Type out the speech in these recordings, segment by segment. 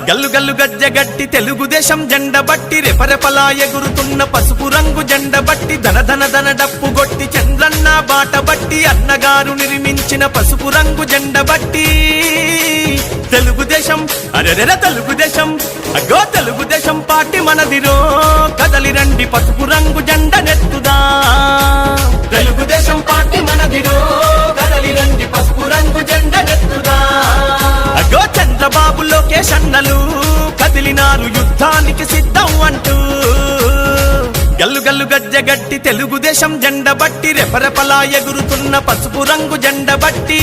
గల్లు గల్లు గజ్జగట్టి తెలుగుదేశం జెండ బట్టి రెపరెపలా ఎగురుతున్న పసుపు రంగు జెండ బట్టి ధన ధన ధన డప్పు గొట్టి చంద్రన్న బాట బట్టి అన్నగారు నిర్మించిన పసుపు రంగు జెండ బట్టి తెలుగుదేశం అరెరెర తెలుగుదేశం అగో తెలుగుదేశం పార్టీ మనదిరో కదలి రండి పసుపు రంగు జెండ నెత్తుదా తెలుగుదేశం పార్టీ మనదిరో కదలి రండి పసుపు రంగు జెండ నెత్తుదా అగో చంద్రబాబు లోకేష్ అన్నలు కదిలినారు యుద్ధానికి సిద్ధం అంటూ గల్లు గల్లు గజ్జగట్టి తెలుగుదేశం జెండ బట్టి రెపరెపలా ఎగురుతున్న పసుపు రంగు జెండ బట్టి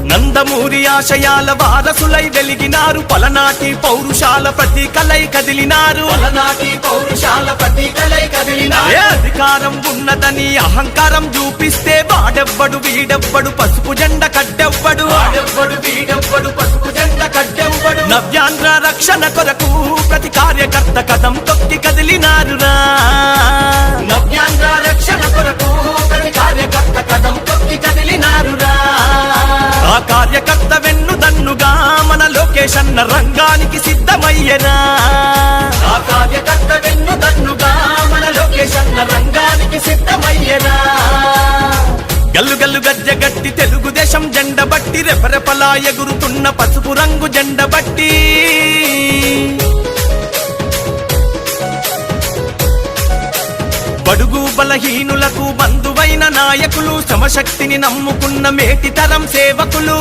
నందమూరి ఆశయాల వారసులై వెలిగినారు పలనాటి పౌరుషాల ప్రతీకలై కదిలినారు అధికారం ఉన్నదని అహంకారం చూపిస్తే వాడెవ్వడు వీడెవ్వడు పసుపు జెండ కట్టెవ్వడు నవ్యాంధ్ర రక్షణ కొరకు ప్రతి కార్యకర్త కదం తొక్కి కదిలినారురా నవ్యాంధ్ర రక్షణ కొరకు ప్రతి కార్యకర్త కదం తొక్కి కదిలినారురా ఆ కార్యకర్త వెన్ను దన్నుగా మన లోకేష్ అన్న రంగానికి సిద్ధమయ్యనా ఆ కార్యకర్త వెన్ను దన్నుగా మన లోకేష్ అన్న రంగానికి సిద్ధమయ్యనా గల్లు గల్లు గజ్జగట్టి తెలుగుదేశం జెండ బట్టి రెపరెపలా ఎగురుతున్న పసుపు రంగు జెండ బట్టి బడుగు బలహీనులకు బంధువైన నాయకులు శ్రమశక్తిని నమ్ముకున్న మేటితరం సేవకులు